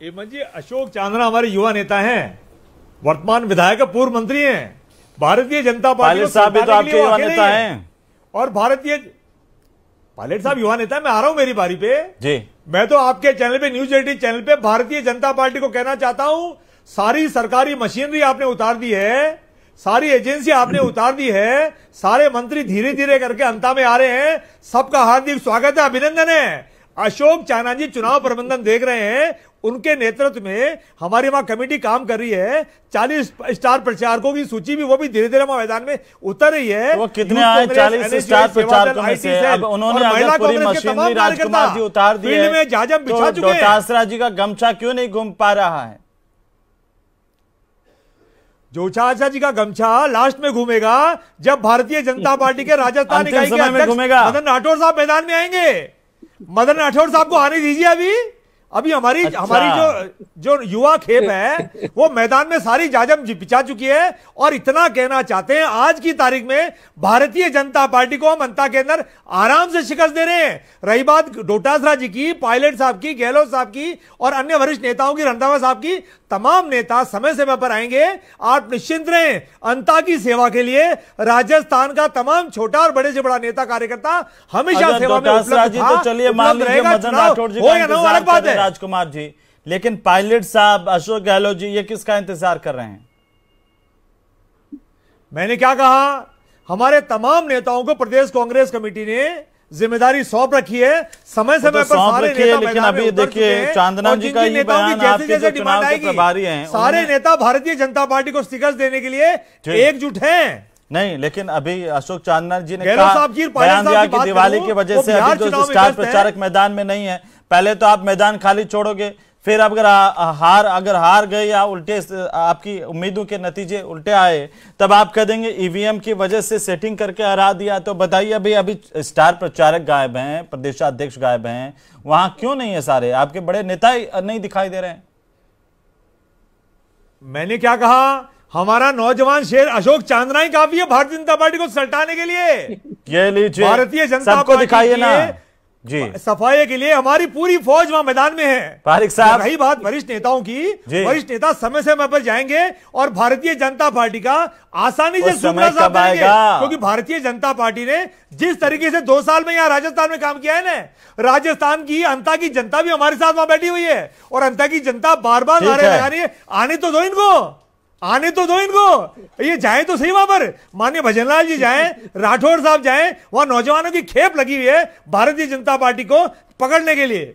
हेमंत जी, अशोक चांदना हमारे युवा नेता हैं, वर्तमान विधायक पूर्व मंत्री हैं, भारतीय जनता पार्टी साहब भी तो आपके युवा नेता हैं। और भारतीय पायलट साहब युवा नेता है। मैं आ रहा हूं मेरी बारी पे जी। मैं तो आपके चैनल पे, न्यूज 18 चैनल पे भारतीय जनता पार्टी को कहना चाहता हूं, सारी सरकारी मशीनरी आपने उतार दी है, सारी एजेंसी आपने उतार दी है, सारे मंत्री धीरे धीरे करके अंता में आ रहे हैं। सबका हार्दिक स्वागत है, अभिनंदन है। अशोक चांदना जी चुनाव प्रबंधन देख रहे हैं, उनके नेतृत्व में हमारी वहां कमेटी काम कर रही है। 40 स्टार प्रचारकों की सूची भी वो भी धीरे धीरे मैदान में उतर रही है। वो कितने आए 40 स्टार प्रचारकों में से? अब उन्होंने अगर पूरी मशीनरी राजकुमार जी उतार दी है, में जाजम बिछा चुके हैं। डोटासरा जी का गमछा क्यों नहीं घूम पा रहा है? डोटासरा जी का गमछा लास्ट में घूमेगा जब भारतीय जनता पार्टी के राजस्थान इकाई के अध्यक्ष मदन राठौर साहब मैदान में आएंगे। मदन राठौर साहब को आने दीजिए। अभी हमारी जो युवा खेप है वो मैदान में सारी जाजम बिछा चुकी है। और इतना कहना चाहते हैं, आज की तारीख में भारतीय जनता पार्टी को हम अंता के अंदर आराम से शिकस्त दे रहे हैं। रही बात डोटासरा जी की, पायलट साहब की, गहलोत साहब की और अन्य वरिष्ठ नेताओं की, रंधावा साहब की, तमाम नेता समय समय पर आएंगे। आप निश्चिंत रहें, अंता की सेवा के लिए राजस्थान का तमाम छोटा और बड़े से बड़ा नेता कार्यकर्ता हमेशा सेवा में उपलब्ध था। तो चलिए मान लीजिए मदन राठौर जी का इंतजार कर रहे हैं राजकुमार जी, लेकिन पायलट साहब, अशोक गहलोत जी, ये किसका इंतजार कर रहे हैं? मैंने क्या कहा, हमारे तमाम नेताओं को प्रदेश कांग्रेस कमेटी ने जिम्मेदारी सौंप रखी है। समय समय पर सारे नेता, लेकिन अभी देखिए चांदना जी का ये बयान, आपके जो चुनाव के प्रभारी हैं, सारे नेता भारतीय जनता पार्टी को शिकस्त देने के लिए एकजुट हैं। नहीं, लेकिन अभी अशोक चांदना जी ने बयान दिया कि दिवाली की वजह से अभी जो स्टार प्रचारक मैदान में नहीं है। पहले तो आप मैदान खाली छोड़ोगे, फिर अगर हार गए या उल्टे आपकी उम्मीदों के नतीजे उल्टे आए, तब आप कह देंगे ईवीएम की वजह से सेटिंग करके हरा दिया। तो बताइए, अभी स्टार प्रचारक गायब हैं, प्रदेशाध्यक्ष गायब हैं, वहां क्यों नहीं है? सारे आपके बड़े नेता नहीं दिखाई दे रहे हैं। मैंने क्या कहा, हमारा नौजवान शेर अशोक चांदना ही काफी है भारतीय जनता पार्टी को सल्टाने के लिए। ये लीजिए, भारतीय जनता सबको दिखाइए ना जी, सफाई के लिए हमारी पूरी फौज वहां मैदान में है। पारिक साहब, रही बात वरिष्ठ नेताओं की, वरिष्ठ नेता समय समय पर जाएंगे और भारतीय जनता पार्टी का आसानी से सुपड़ा साफ करेंगे, क्योंकि भारतीय जनता पार्टी ने जिस तरीके से 2 साल में यहां राजस्थान में काम किया है ना, राजस्थान की अंता की जनता भी हमारे साथ वहां बैठी हुई है। और अंता की जनता बार बार नारे लगा रही है, आने तो दो इनको, आने तो दो इनको, ये जाए तो सही वहां पर। माननीय भजनलाल जी जाएं, राठौर साहब जाएं, वहां नौजवानों की खेप लगी हुई है भारतीय जनता पार्टी को पकड़ने के लिए।